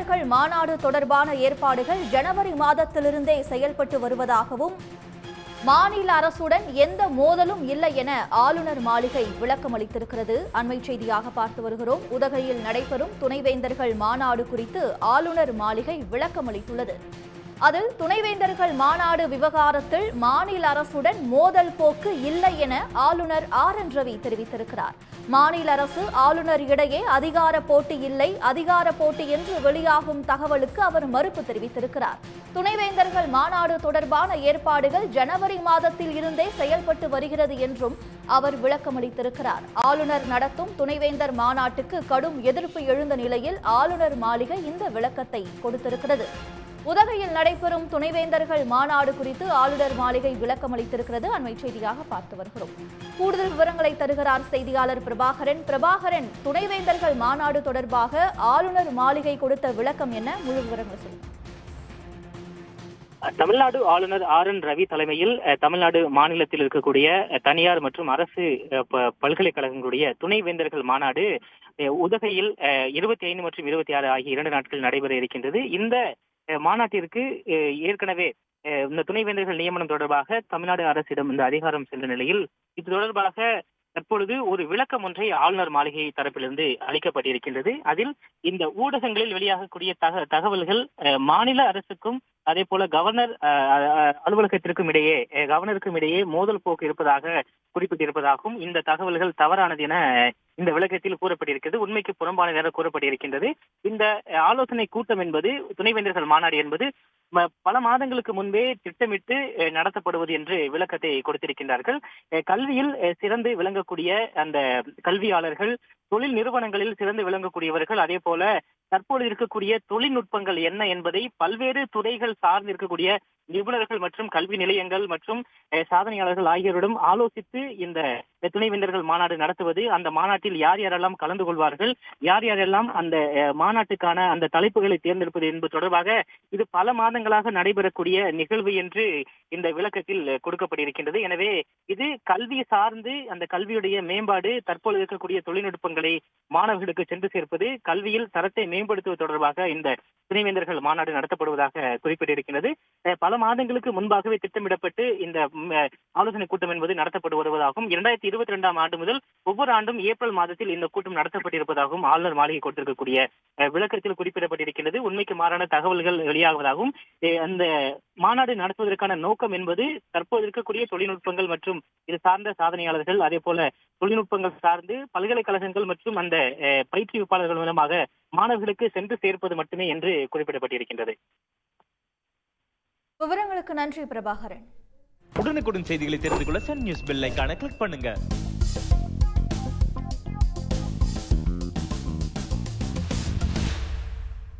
துணைவேந்தர்கள் மாநாடு தொடர்பான ஏற்பாடுகள் ஜனவரி மாதத்திலிருந்தே செயல்பட்டு வருவதாகவும் மாநில அரசுடன் எந்த மோதலும் இல்லை என ஆளுநர் மாளிகை விளக்கம் அளித்திருக்கிறது. அண்மை செய்தியாக பார்த்து வருகிறோம். உதகையில் நடைபெறும் துணைவேந்தர்கள் மாநாடு குறித்து ஆளுநர் மாளிகை விளக்கம் அளித்துள்ளது. அதில் துணைவேந்தர்கள் மாநாடு விவகாரத்தில் மாநில அரசுடன் மோதல் போக்கு இல்லை என ஆளுநர் RN ரவி தெரிவித்திருக்கிறார். மாநில அரசு ஆளுநர் இடையே அதிகார போட்டி இல்லை, அதிகார போட்டி என்று வெளியாகும் தகவலுக்கு அவர் மறுப்பு தெரிவித்திருக்கிறார். துணைவேந்தர்கள் மாநாடு தொடர்பான ஏற்பாடுகள் ஜனவரி மாதத்தில் இருந்தே செயல்பட்டு வருகிறது என்றும் அவர் விளக்கமளித்திருக்கிறார். ஆளுநர் நடத்தும் துணைவேந்தர் மாநாட்டுக்கு கடும் எதிர்ப்பு எழுந்த நிலையில் ஆளுநர் மாளிகை இந்த விளக்கத்தை கொடுத்திருக்கிறது. உதகையில் நடைபெறும் துணைவேந்தர்கள் மாநாடு குறித்து ஆளுநர் மாளிகை விளக்கம் அளித்திருக்கிறது. அண்மை செய்தியாக பார்த்து வருகிறோம். கூடுதல் விவரங்களை தருகிறார் செய்தியாளர் பிரபாகரன். பிரபாகரன், துணைவேந்தர்கள் மாநாடு தொடர்பாக ஆளுநர் மாளிகை கொடுத்த விளக்கம் என்ன? முழு விவரங்களை சொல்லுங்க. தமிழ்நாடு ஆளுநர் RN ரவி தலைமையில் தமிழ்நாடு மாநிலத்தில் இருக்கக்கூடிய தனியார் மற்றும் அரசு பல்கலைக்கழகங்களுடைய துணைவேந்தர்கள் மாநாடு உதகையில் 25 மற்றும் 26 ஆகிய 2 நாட்கள் நடைபெற இருக்கின்றது. இந்த மாநாட்டிற்கு ஏற்கனவே இந்த துணைவேந்தர்கள் நியமனம் தொடர்பாக தமிழ்நாடு அரசிடம் இந்த அதிகாரம் சென்ற நிலையில் இது தொடர்பாக தற்பொழுது ஒரு விளக்கம் ஒன்றை ஆளுநர் மாளிகை தரப்பிலிருந்து அளிக்கப்பட்டிருக்கின்றது. அதில் இந்த ஊடகங்களில் வெளியாகக்கூடிய தகவல்கள் மாநில அரசுக்கும் அதே போல கவர்னர் அலுவலகத்திற்கும் இடையே கவர்னருக்கும் இடையே மோதல் போக்கு இருப்பதாக குறிப்பிட்டிருப்பதாகவும் இந்த தகவல்கள் தவறானது என இந்த விளக்கத்தில் கூறப்பட்டிருக்கிறது. உண்மைக்கு புறம்பானது என கூறப்பட்டிருக்கின்றது. இந்த ஆலோசனை கூட்டம் என்பது துணைவேந்தர்கள் மாநாடு என்பது பல மாதங்களுக்கு முன்பே திட்டமிட்டு நடத்தப்படுவது என்று விளக்கத்தை கொடுத்திருக்கின்றார்கள். கல்வியில் சிறந்து விளங்கக்கூடிய அந்த கல்வியாளர்கள், தொழில் நிறுவனங்களில் சிறந்து விளங்கக்கூடியவர்கள், அதே போல தற்போது இருக்கக்கூடிய தொழில்நுட்பங்கள் என்ன என்பதை பல்வேறு துறைகள் சார்ந்து இருக்கக்கூடிய நிபுணர்கள் மற்றும் கல்வி நிலையங்கள் மற்றும் சாதனையாளர்கள் ஆகியோரிடம் ஆலோசித்து இந்த துணைவேந்தர்கள் மாநாடு நடத்துவது, அந்த மாநாட்டில் யார் யாரெல்லாம் கலந்து கொள்வார்கள், யார் யாரெல்லாம் அந்த மாநாட்டுக்கான அந்த தலைப்புகளை தேர்ந்தெடுப்பது என்பது தொடர்பாக இது பல மாதங்களாக நடைபெறக்கூடிய நிகழ்வு என்று இந்த விளக்கத்தில் கொடுக்கப்பட்டிருக்கின்றது. எனவே இது கல்வி சார்ந்து அந்த கல்வியுடைய மேம்பாடு, தற்போது இருக்கக்கூடிய தொழில்நுட்பங்களை மாணவர்களுக்கு சென்று சேர்ப்பது, கல்வியில் தரத்தை மேம்படுத்துவது தொடர்பாக இந்த துணைவேந்தர்கள் மாநாடு நடத்தப்படுவதாக குறிப்பிட்டிருக்கிறது. பல மாதங்களுக்கு முன்பாகவே திட்டமிடப்பட்டு இந்த ஆலோசனை கூட்டம் என்பது நடத்தப்பட்டு வருவதாகவும் 2022ஆம் ஆண்டு முதல் ஒவ்வொரு ஆண்டும் ஏப்ரல் மாதத்தில் இந்த கூட்டம் நடத்தப்பட்டிருப்பதாகவும் ஆளுநர் மாளிகை கொடுத்திருக்கக்கூடிய விளக்கத்தில் குறிப்பிடப்பட்டிருக்கிறது. உண்மைக்கு மாறான தகவல்கள் வெளியாகுவதாகவும் அந்த மாநாடு நடத்துவதற்கான நோக்கம் என்பது தற்போது இருக்கக்கூடிய தொழில்நுட்பங்கள் மற்றும் இது சார்ந்த சாதனையாளர்கள், அதே போல தொழில்நுட்பங்கள் சார்ந்து பல்கலைக்கழகங்கள் மற்றும் அந்த பயிற்றுவிப்பாளர்கள் மூலமாக மாணவர்களுக்கு சென்று சேர்ப்பது மட்டுமே என்று குறிப்பிடப்பட்டிருக்கின்றது. விவரங்களுக்கு நன்றி பிரபாகரன். உடனுக்குடன் செய்திகளை தெரிந்து கொள்ள சன் நியூஸ் பெல் ஐகானை கிளிக் பண்ணுங்க.